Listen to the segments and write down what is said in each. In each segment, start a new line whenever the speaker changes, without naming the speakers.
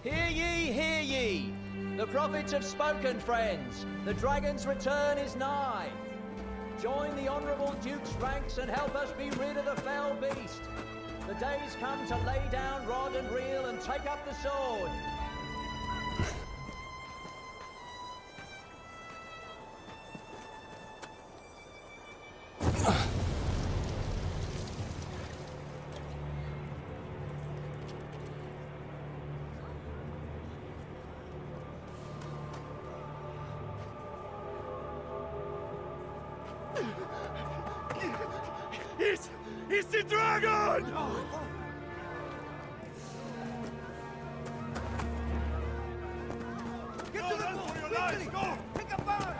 Hear ye, hear ye! The prophets have spoken, friends. The dragon's return is nigh. Join the honourable Duke's ranks and help us be rid of the fell beast. The day's come to lay down rod and reel and take up the sword.
It's the dragon! Get to the boat! For your lives, go! Pick up fire!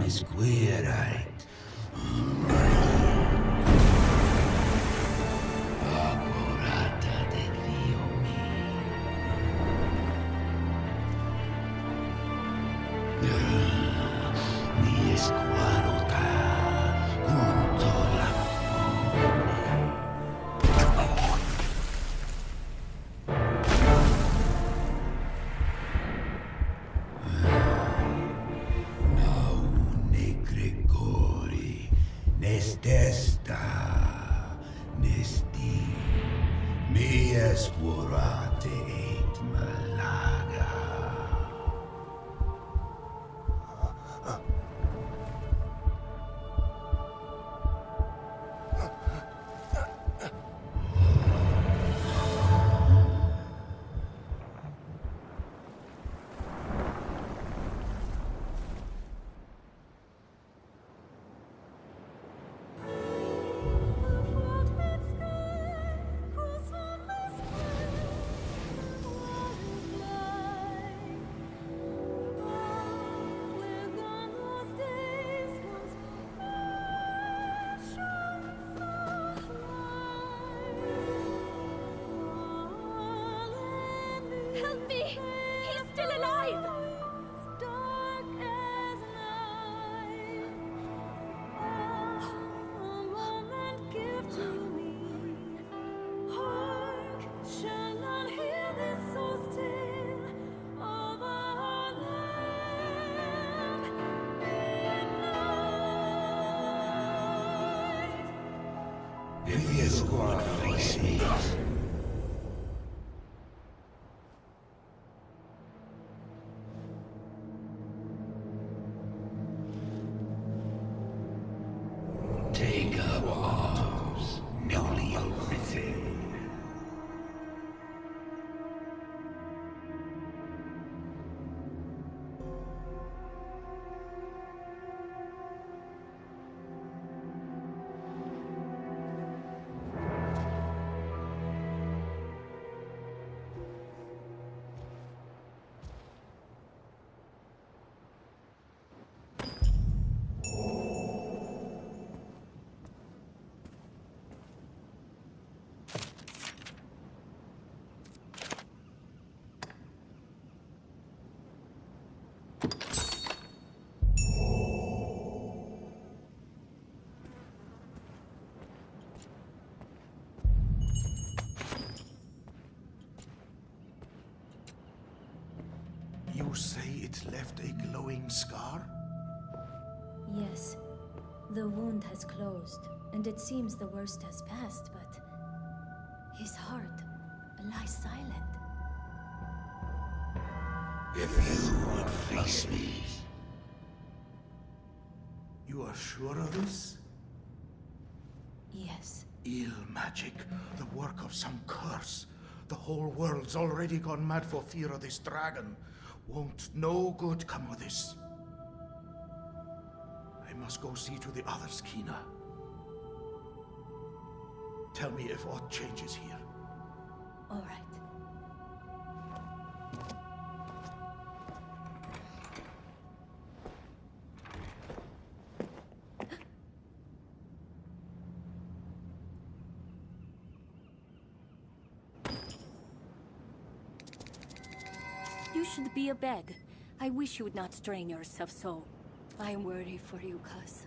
square-eyed. Apurata de Dio mi squadrota junto la Nestesta, Nesti, Mias Wurate et Malaga.
Help me! He's still alive!
If your squad face me, take up arms, newly arisen.
You say it left a glowing scar?
Yes. The wound has closed, and it seems the worst has passed, but his heart lies silent.
If you would face me,
You are sure of this?
Yes.
Ill magic, the work of some curse. The whole world's already gone mad for fear of this dragon. Won't no good come of this? I must go see to the others, Kina. Tell me if aught changes here.
All right.
You should be abed. I wish you would not strain yourself so. I'm worried for you, cuz.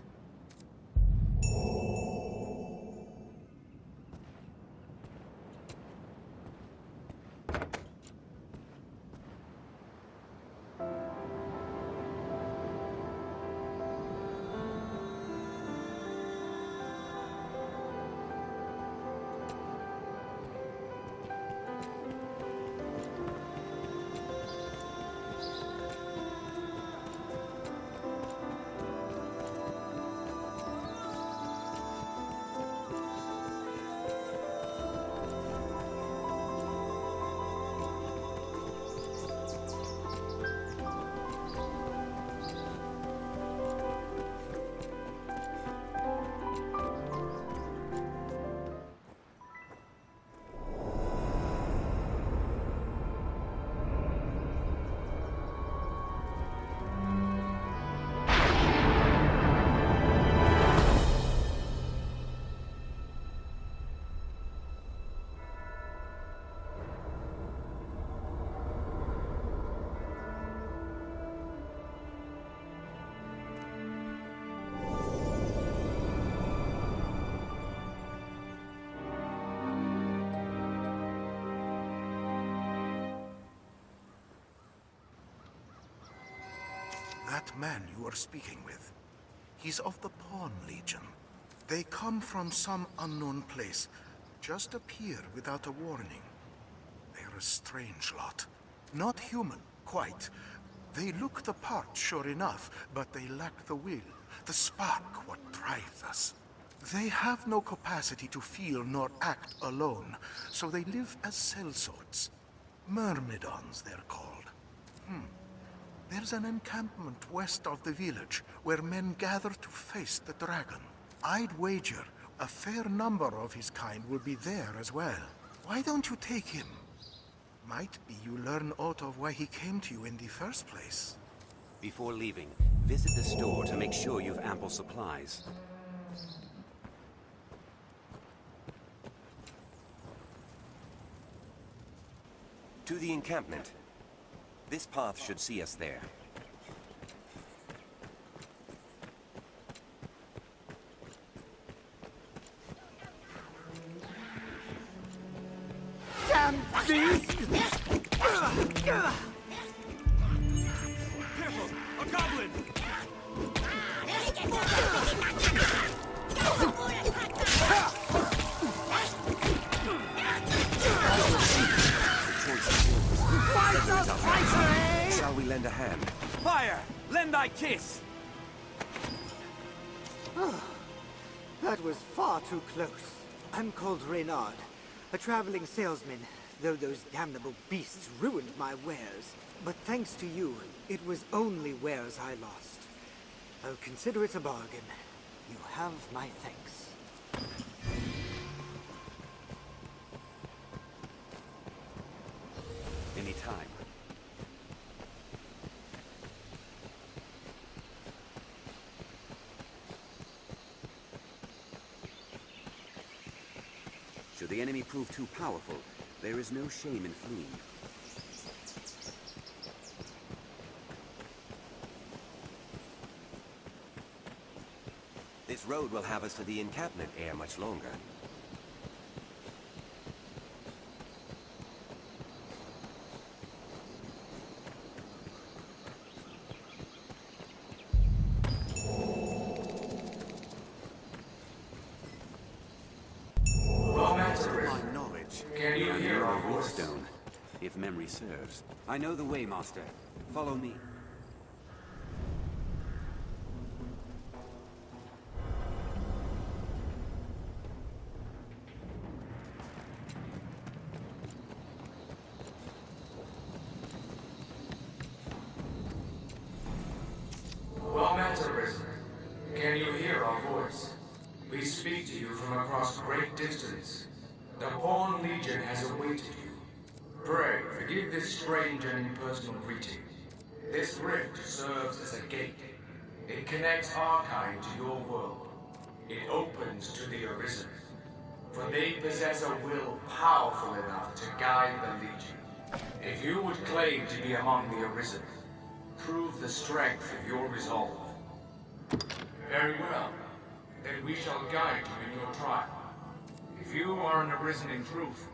that man you are speaking with. He's of the Pawn Legion. They come from some unknown place, just appear without a warning. They're a strange lot. Not human, quite. They look the part, sure enough, but they lack the will, the spark what drives us. They have no capacity to feel nor act alone, so they live as sellswords. Myrmidons, they're called. There's an encampment west of the village where men gather to face the dragon. I'd wager a fair number of his kind will be there as well. Why don't you take him? Might be you learn aught of why he came to you in the first place.
Before leaving, visit the store to make sure you've ample supplies. To the encampment. This path should see us there.
Damn beast!
Careful! A goblin! Shall we lend a hand? Fire! Lend thy kiss!
That was far too close. I'm called Reynard, a traveling salesman, though those damnable beasts ruined my wares. But thanks to you, it was only wares I lost. I'll consider it a bargain. You have my thanks.
Any time. Should the enemy prove too powerful, there is no shame in fleeing. This road will have us to the encampment ere much longer.
Can you hear our voice?
Stone, if memory serves. I know the way, Master. Follow me.
Well met, Arisen. Can you hear our voice? We speak to you from across great distance. The Pawn Legion has awaited you. Pray, forgive this strange and impersonal greeting. This rift serves as a gate. It connects our kind to your world. It opens to the Arisen. For they possess a will powerful enough to guide the Legion. If you would claim to be among the Arisen, prove the strength of your resolve. Very well. Then we shall guide you in your trial. If you are an Arisen in truth,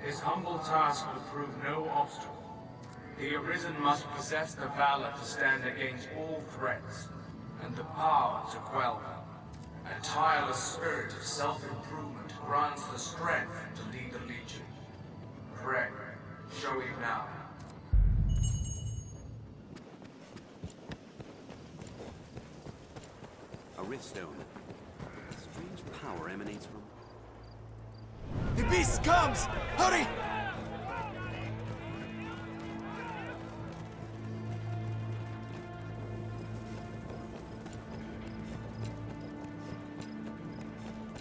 this humble task will prove no obstacle. The Arisen must possess the valor to stand against all threats, and the power to quell them. A tireless spirit of self-improvement grants the strength to lead the Legion. Pray, show it now.
A rift stone. A strange power emanates from...
The beast comes! Hurry!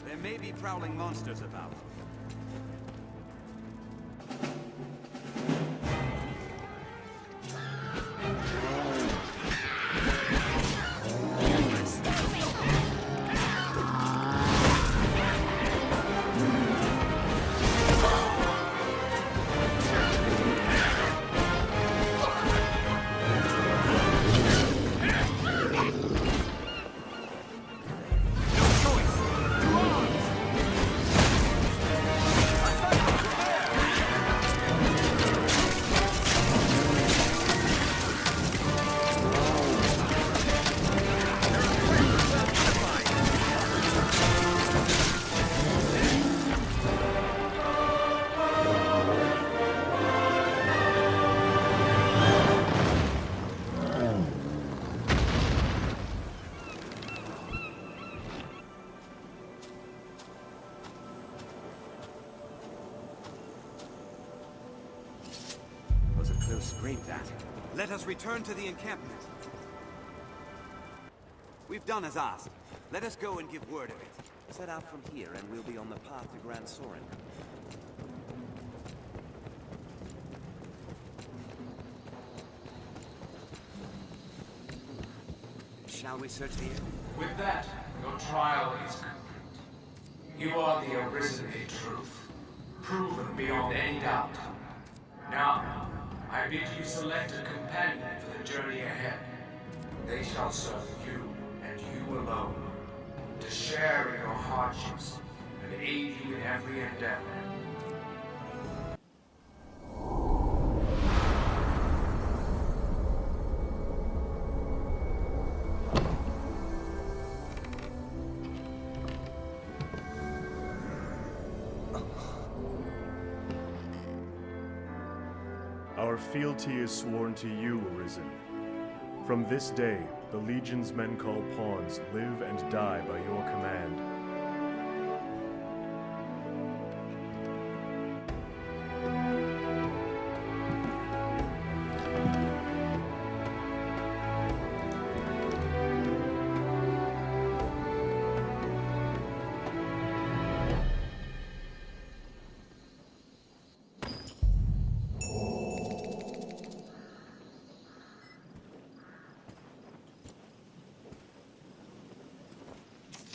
There may be prowling monsters about. So scrape that.
Let us return to the encampment. We've done as asked. Let us go and give word of it.
Set out from here and we'll be on the path to Grand Soren.
Shall we search the area?
With that, your trial is complete. You are the Arisen in truth, proven beyond any doubt. Now, I bid you select a companion for the journey ahead. They shall serve you, and you alone, to share in your hardships and aid you in every endeavor.
Our fealty is sworn to you, Arisen. From this day, the Legion's men called pawns live and die by your command.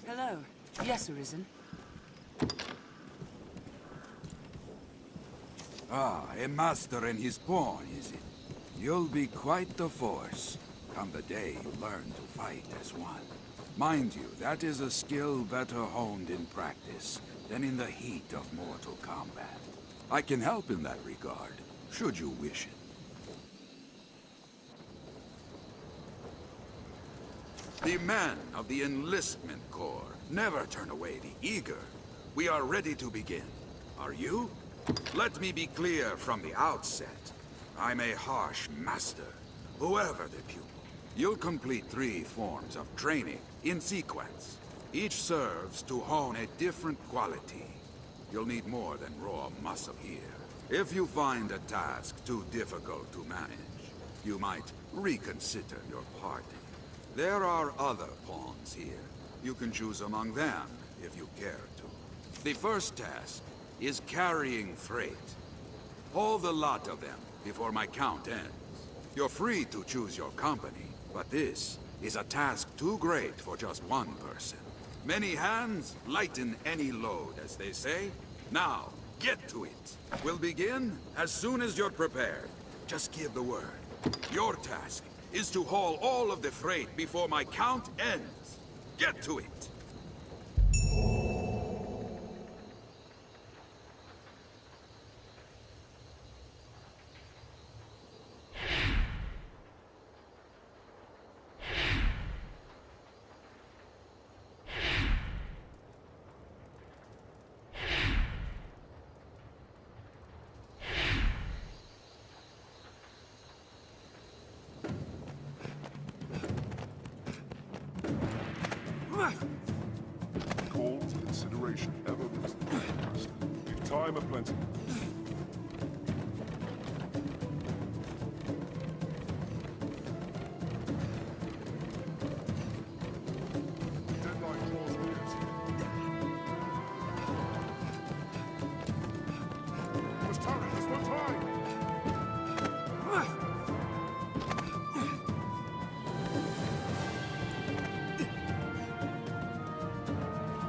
Hello. Yes, Arisen.
Ah, a master and his pawn, is it? You'll be quite the force, come the day you learn to fight as one. Mind you, that is a skill better honed in practice than in the heat of mortal combat. I can help in that regard, should you wish it. The men of the Enlistment Corps never turn away the eager. We are ready to begin. Are you? Let me be clear from the outset. I'm a harsh master, whoever the pupil. You'll complete 3 forms of training in sequence. Each serves to hone a different quality. You'll need more than raw muscle here. If you find a task too difficult to manage, you might reconsider your party. There are other pawns here. You can choose among them if you care to. The first task is carrying freight. Haul the lot of them before my count ends. You're free to choose your company, but this is a task too great for just one person. Many hands lighten any load, as they say. Now, get to it. We'll begin as soon as you're prepared. Just give the word. Your task is to haul all of the freight before my count ends. Get to it!
Cold consideration ever was the best. In time of plenty. Deadline draws near. What's time? There's no time!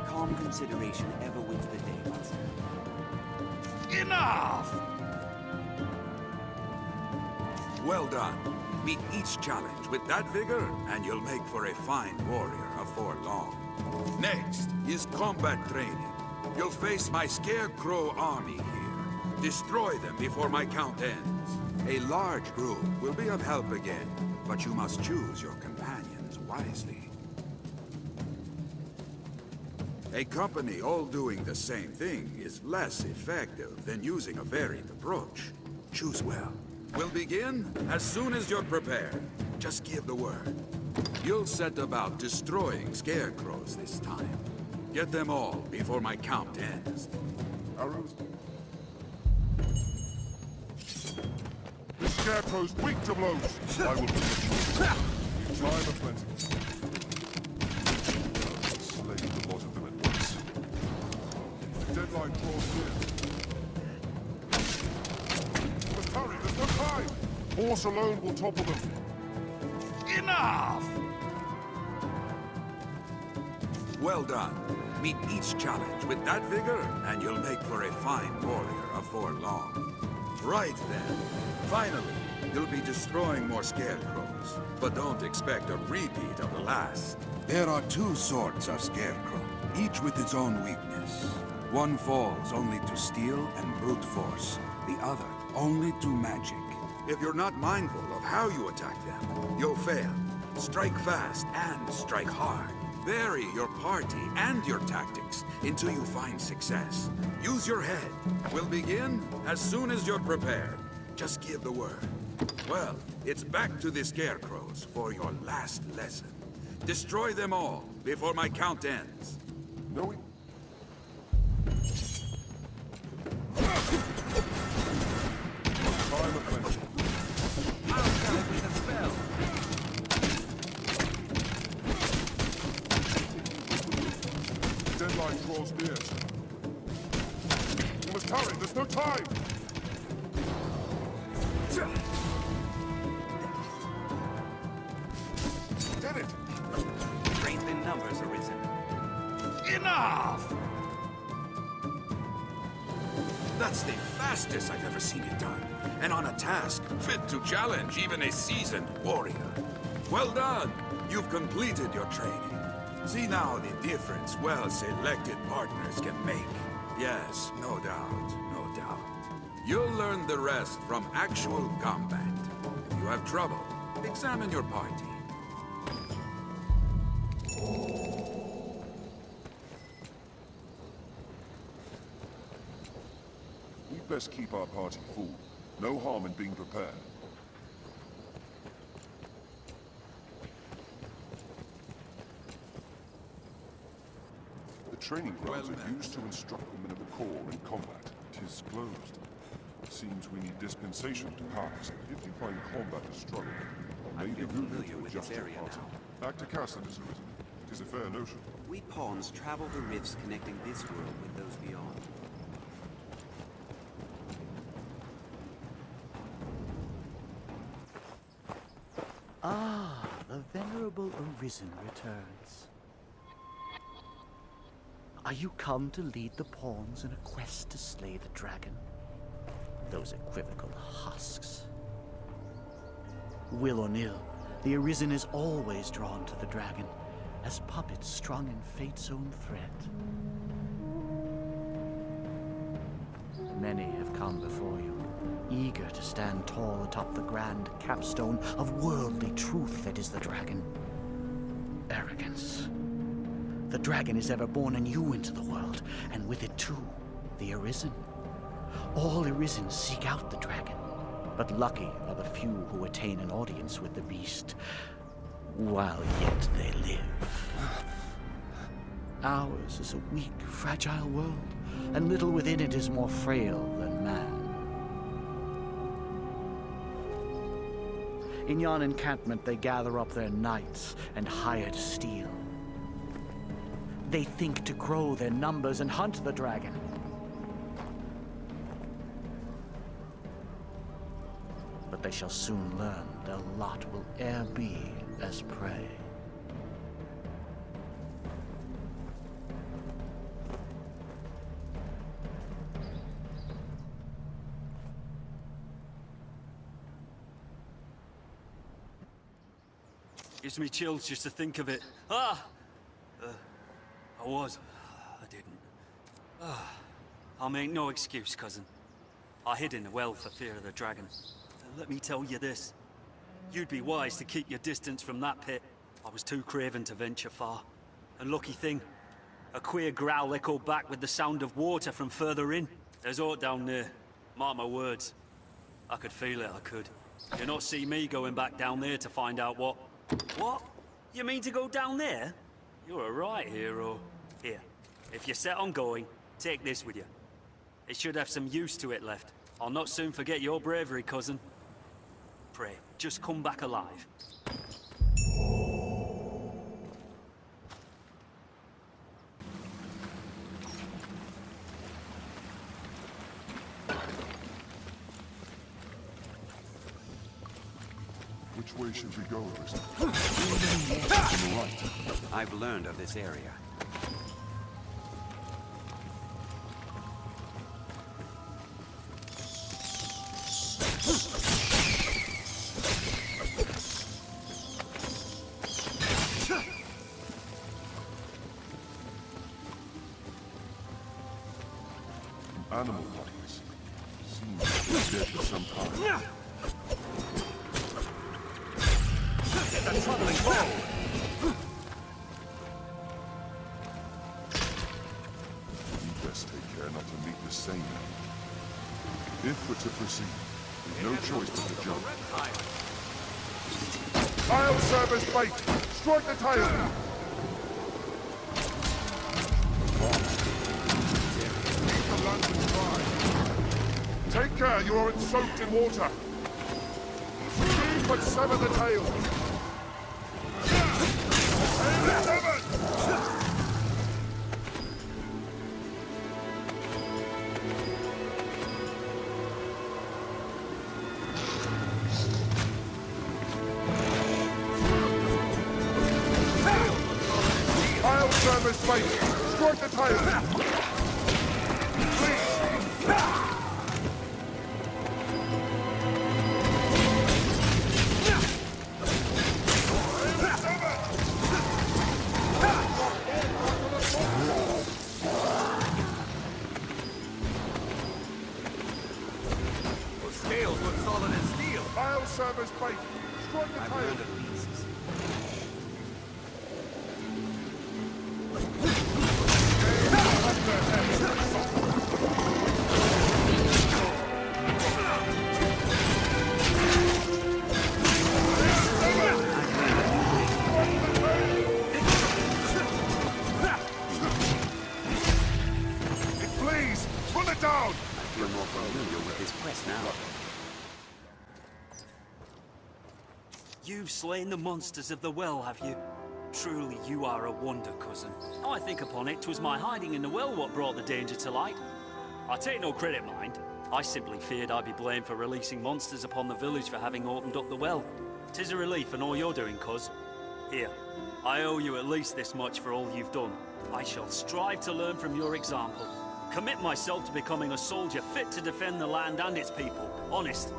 Calm consideration ever wins the day, Master.
Enough! Well done. Meet each challenge with that vigor, and you'll make for a fine warrior afore long. Next is combat training. You'll face my Scarecrow army here. Destroy them before my count ends. A large group will be of help again, but you must choose your companions wisely. A company all doing the same thing is less effective than using a varied approach. Choose well. We'll begin as soon as you're prepared. Just give the word. You'll set about destroying scarecrows this time. Get them all before my count ends.
Arrows. This
scarecrow's weak to blows. I will protect you. Time of plenty. Slay the lot of them at once. The deadline draws near. We must hurry, there's no time! Force alone will topple them.
Enough! Well done. Meet each challenge with that vigor, and you'll make for a fine warrior afore long. Right then. Finally, you'll be destroying more scarecrows, but don't expect a repeat of the last. There are two sorts of scarecrow, each with its own weakness. One falls only to steel and brute force, the other only to magic. If you're not mindful of how you attack them, you'll fail. Strike fast and strike hard. Vary your party and your tactics until you find success. Use your head. We'll begin as soon as you're prepared. Just give the word. Well, it's back to the scarecrows for your last lesson. Destroy them all before my count ends.
No, time of plenty.
I'll tell it with a spell.
Deadline draws near. We must hurry, there's no time! Did it!
Strength in numbers, Arisen.
Enough! That's the fastest I've ever seen it done. And on a task fit to challenge even a seasoned warrior. Well done! You've completed your training. See now the difference well-selected partners can make. Yes, no doubt, no doubt. You'll learn the rest from actual combat. If you have trouble, examine your party.
We'd best keep our party full. No harm in being prepared. The training grounds are used to instruct the men of the Corps in combat. 'Tis closed. Seems we need dispensation to pass. If you find combat a struggle, I may be familiar with this area now. Act to cast it as Arisen. It is a fair notion.
We pawns travel the rifts connecting this world with those beyond.
Ah, the venerable Arisen returns. Are you come to lead the pawns in a quest to slay the dragon? Those equivocal husks. Will or nill, the Arisen is always drawn to the dragon, as puppets strung in fate's own thread. Many have come before you, eager to stand tall atop the grand capstone of worldly truth that is the dragon. Arrogance. The dragon is ever born anew into the world, and with it too, the Arisen. All Arisen seek out the dragon, but lucky are the few who attain an audience with the beast, while yet they live. Ours is a weak, fragile world, and little within it is more frail than man. In yon encampment they gather up their knights and hired steel. They think to grow their numbers and hunt the dragon. But they shall soon learn their lot will e'er be as prey.
Gives me chills just to think of it. I didn't. I'll make no excuse, cousin. I hid in the well for fear of the dragon. And let me tell you this. You'd be wise to keep your distance from that pit. I was too craven to venture far. And lucky thing, a queer growl echoed back with the sound of water from further in. There's aught down there. Mark my words. I could feel it, I could. You'll not see me going back down there to find out what... What? You mean to go down there? You're a right hero. Here, if you're set on going, take this with you. It should have some use to it left. I'll not soon forget your bravery, cousin. pray. Just come back alive.
Which way should we go, Arisen? On the right.
I've learned of this area.
Animal bodies. Seems to be dead for some time.
It's a troubling ball!
We'd best take care not to meet the same end. If we're to proceed, we've no choice but to jump. I'll serve as bait! Strike the tail! Keep the lantern dry. Take care, you aren't soaked in water. But sever the tail. Tail is severed! I'll serve as bait. Strike the tail. Please.
Scales look solid as steel.
I'll serve as bait. Strike the tail. Please, pull it down!
I feel more familiar with this quest now.
You've slain the monsters of the well, have you? Truly, you are a wonder, cousin. I think upon it, 'twas my hiding in the well what brought the danger to light. I take no credit, mind. I simply feared I'd be blamed for releasing monsters upon the village for having opened up the well. 'Tis a relief in all you're doing, cuz. Here, I owe you at least this much for all you've done. I shall strive to learn from your example. Commit myself to becoming a soldier fit to defend the land and its people. Honest.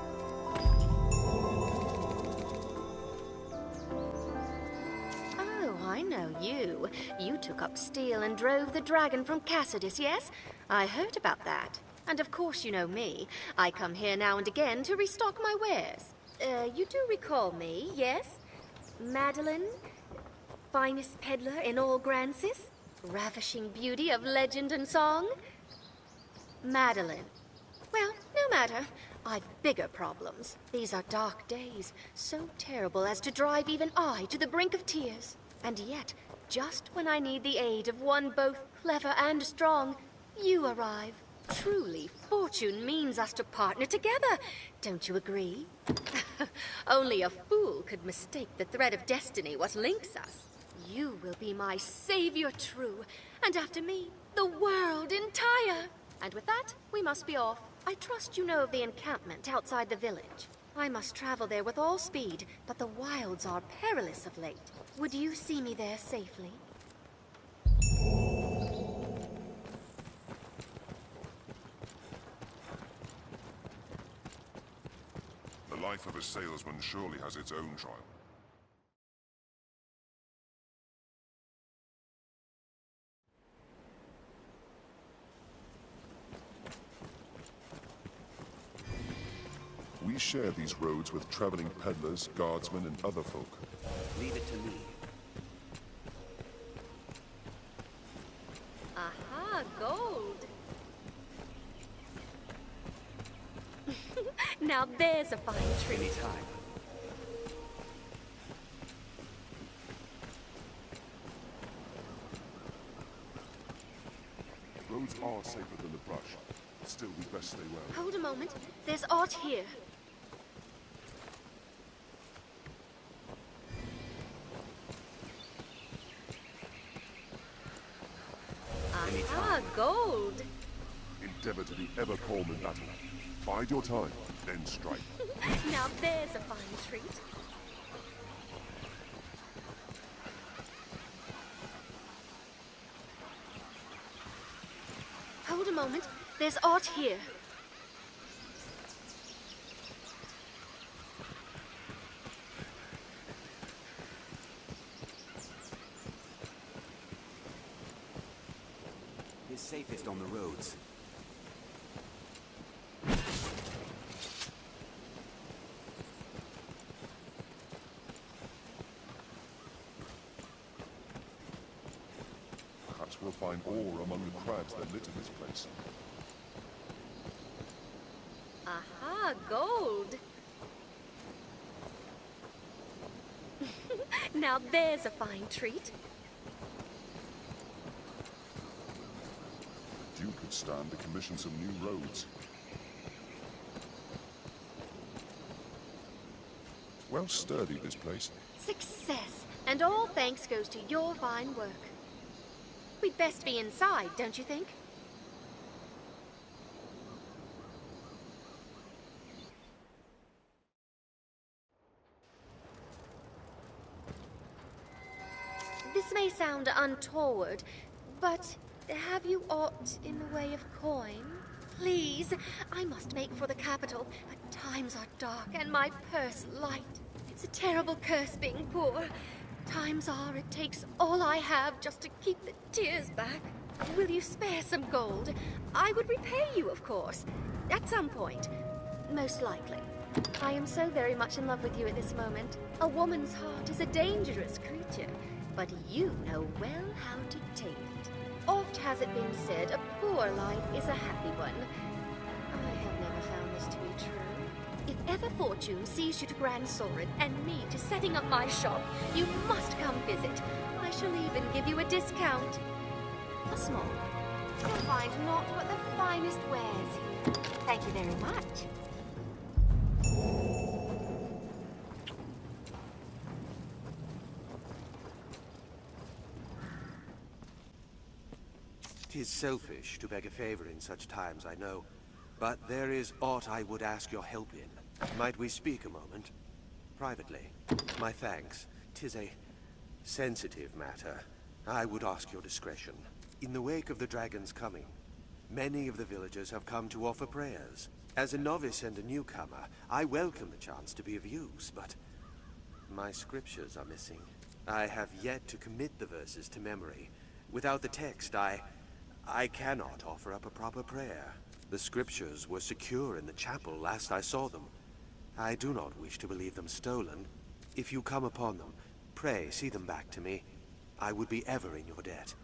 I know you. You took up steel and drove the dragon from Cassidus, yes? I heard about that. And of course you know me. I come here now and again to restock my wares. You do recall me, yes? Madeline? Finest peddler in all Grancis? Ravishing beauty of legend and song? Madeline. Well, no matter. I've bigger problems. These are dark days, so terrible as to drive even I to the brink of tears. And yet, just when I need the aid of one both clever and strong, you arrive. Truly, fortune means us to partner together. Don't you agree? Only a fool could mistake the thread of destiny what links us. You will be my savior true, and after me, the world entire. And with that, we must be off. I trust you know of the encampment outside the village. I must travel there with all speed, but the wilds are perilous of late. Would you see me there safely?
The life of a salesman surely has its own trial. We share these roads with traveling peddlers, guardsmen, and other folk.
Leave it to me.
Aha, gold! Now there's a fine treat.
Anytime.
Roads are safer than the brush. Still, we best stay well.
Hold a moment. There's art here.
endeavor to be ever calm in battle. Bide your time, then strike.
Now there's a fine treat. Hold a moment. There's art here.
It's safest on the roads.
Perhaps we'll find ore among the crags that litter this place.
Aha, gold! Now there's a fine treat.
Duke could stand to commission some new roads. Well sturdy, this place.
Success! And all thanks goes to your fine work. We'd best be inside, don't you think? This may sound untoward, but have you aught in the way of coin? Please, I must make for the capital, but times are dark and my purse light. It's a terrible curse being poor. Times are it takes all I have just to keep the tears back. Will you spare some gold? I would repay you, of course, at some point. Most likely. I am so very much in love with you at this moment. A woman's heart is a dangerous creature, but you know well how to tame it. Oft has it been said, a poor life is a happy one. I have never found this to be true. If ever fortune sees you to Grand Sorin and me to setting up my shop, you must come visit. I shall even give you a discount. A small one. You'll find naught but the finest wares here. Thank you very much.
"'Tis selfish to beg a favor in such times, I know. But there is aught I would ask your help in. Might we speak a moment? Privately. My thanks. 'Tis a sensitive matter. I would ask your discretion. In the wake of the dragon's coming, many of the villagers have come to offer prayers. As a novice and a newcomer, I welcome the chance to be of use, but my scriptures are missing. I have yet to commit the verses to memory. Without the text, I cannot offer up a proper prayer. The scriptures were secure in the chapel last I saw them. I do not wish to believe them stolen. If you come upon them, pray see them back to me. I would be ever in your debt."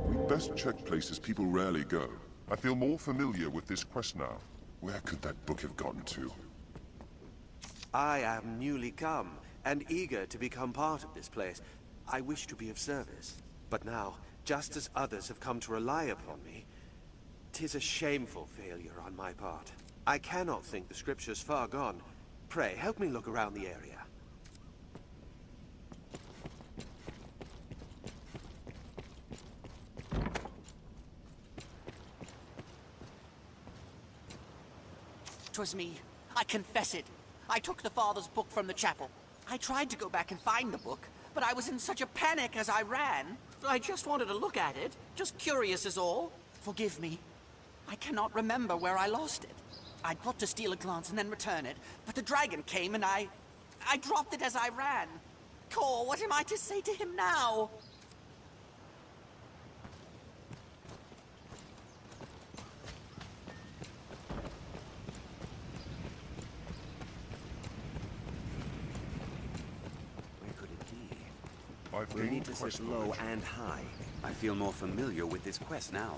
We'd best check places people rarely go. I feel more familiar with this quest now. Where could that book have gotten to?
I am newly come, and eager to become part of this place. I wish to be of service. But now, just as others have come to rely upon me, 'tis a shameful failure on my part. I cannot think the scriptures far gone. Pray, help me look around the area.
"'Twas me. I confess it. I took the father's book from the chapel. I tried to go back and find the book, but I was in such a panic as I ran. I just wanted to look at it. Just curious is all. Forgive me. I cannot remember where I lost it. I thought to steal a glance and then return it, but the dragon came and I dropped it as I ran. Cor, what am I to say to him now?"
We need to sit low and high. I feel more familiar with this quest now.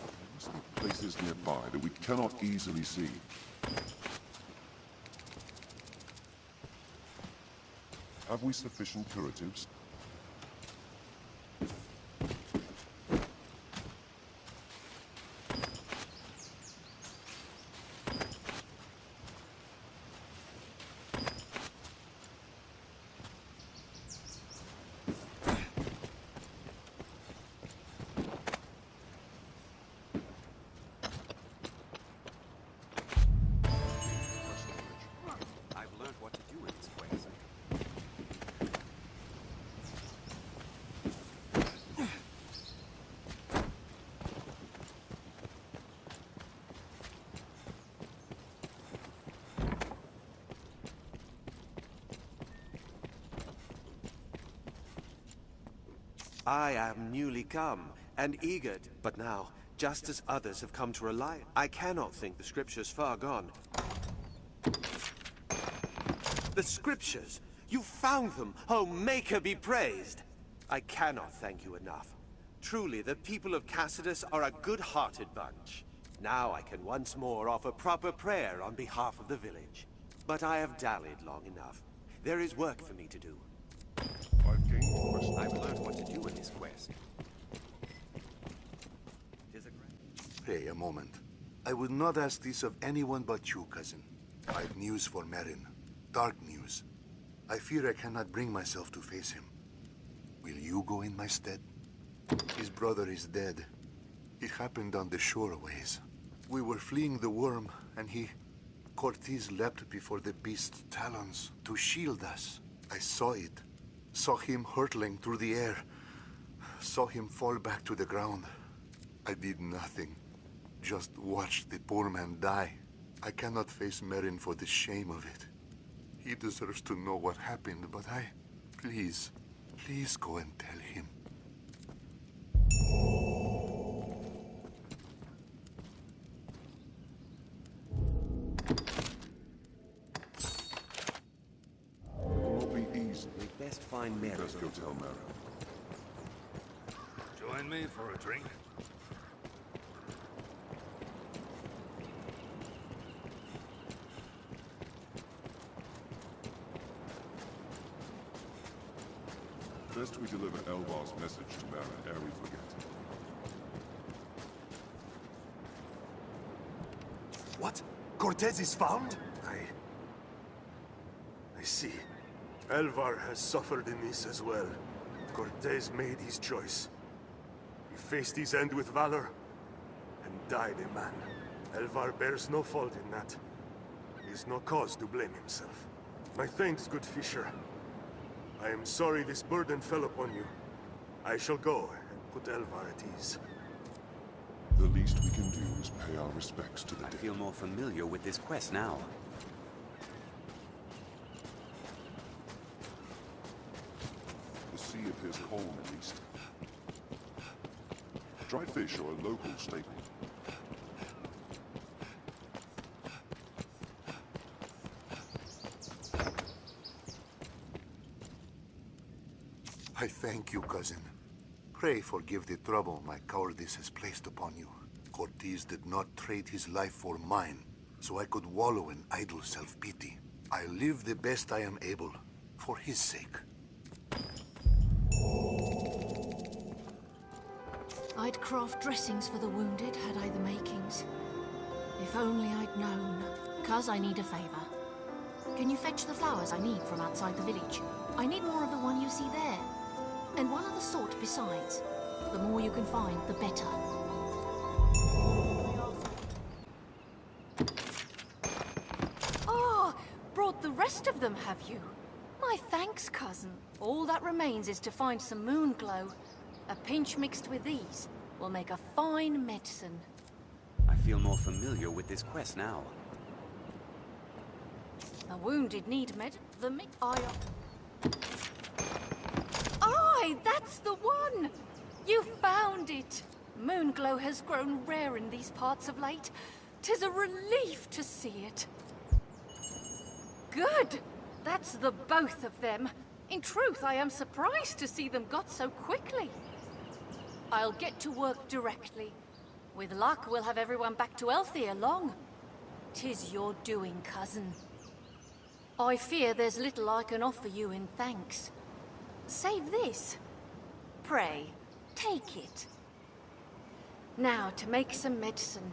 There must be places nearby that we cannot easily see. Have we sufficient curatives?
I am newly come, and eager, but now, just as others have come to rely, I cannot think the scriptures far gone. The scriptures! You found them! Oh, Maker be praised! I cannot thank you enough. Truly, the people of Cassidus are a good-hearted bunch. Now I can once more offer proper prayer on behalf of the village. But I have dallied long enough. There is work for me to do.
I've learned what to do in this quest.
Pray a moment. I would not ask this of anyone but you, cousin. I've news for Merrin. Dark news. I fear I cannot bring myself to face him. Will you go in my stead? His brother is dead. It happened on the shore a ways. We were fleeing the worm, and Cortez leapt before the beast's talons to shield us. I saw it. Saw him hurtling through the air. Saw him fall back to the ground. I did nothing. Just watched the poor man die. I cannot face Merrin for the shame of it. He deserves to know what happened, but please go and tell him.
Best find Mary.
Let's go tell Mary.
Join me for a drink?
Best we deliver Elvar's message to Mary ere we forget.
What? Cortez is found?
I see. Elvar has suffered in this as well. Cortez made his choice. He faced his end with valor, and died a man. Elvar bears no fault in that. He has no cause to blame himself. My thanks, good Fisher. I am sorry this burden fell upon you. I shall go and put Elvar at ease.
The least we can do is pay our respects to the dead.
I feel more familiar with this quest now.
The sea appears calm, at least. Dried fish are a local staple.
I thank you, cousin. Pray forgive the trouble my cowardice has placed upon you. Cortez did not trade his life for mine, so I could wallow in idle self-pity. I live the best I am able, for his sake.
I'd craft dressings for the wounded, had I the makings. If only I'd known. Cuz I need a favor. Can you fetch the flowers I need from outside the village? I need more of the one you see there. And one other sort besides. The more you can find, the better.
Ah, brought the rest of them, have you? My thanks, cousin. All that remains is to find some moon glow. A pinch mixed with these will make a fine medicine.
I feel more familiar with this quest now.
The wounded need Aye, that's the one! You found it! Moonglow has grown rare in these parts of late. 'Tis a relief to see it. Good! That's the both of them. In truth, I am surprised to see them got so quickly. I'll get to work directly. With luck, we'll have everyone back to Elthia long. 'Tis your doing, cousin. I fear there's little I can offer you in thanks. Save this. Pray, take it. Now to make some medicine.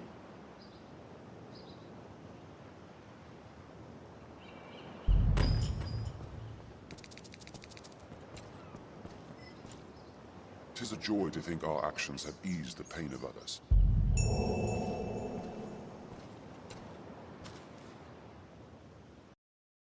Tis a joy to think our actions have eased the pain of others.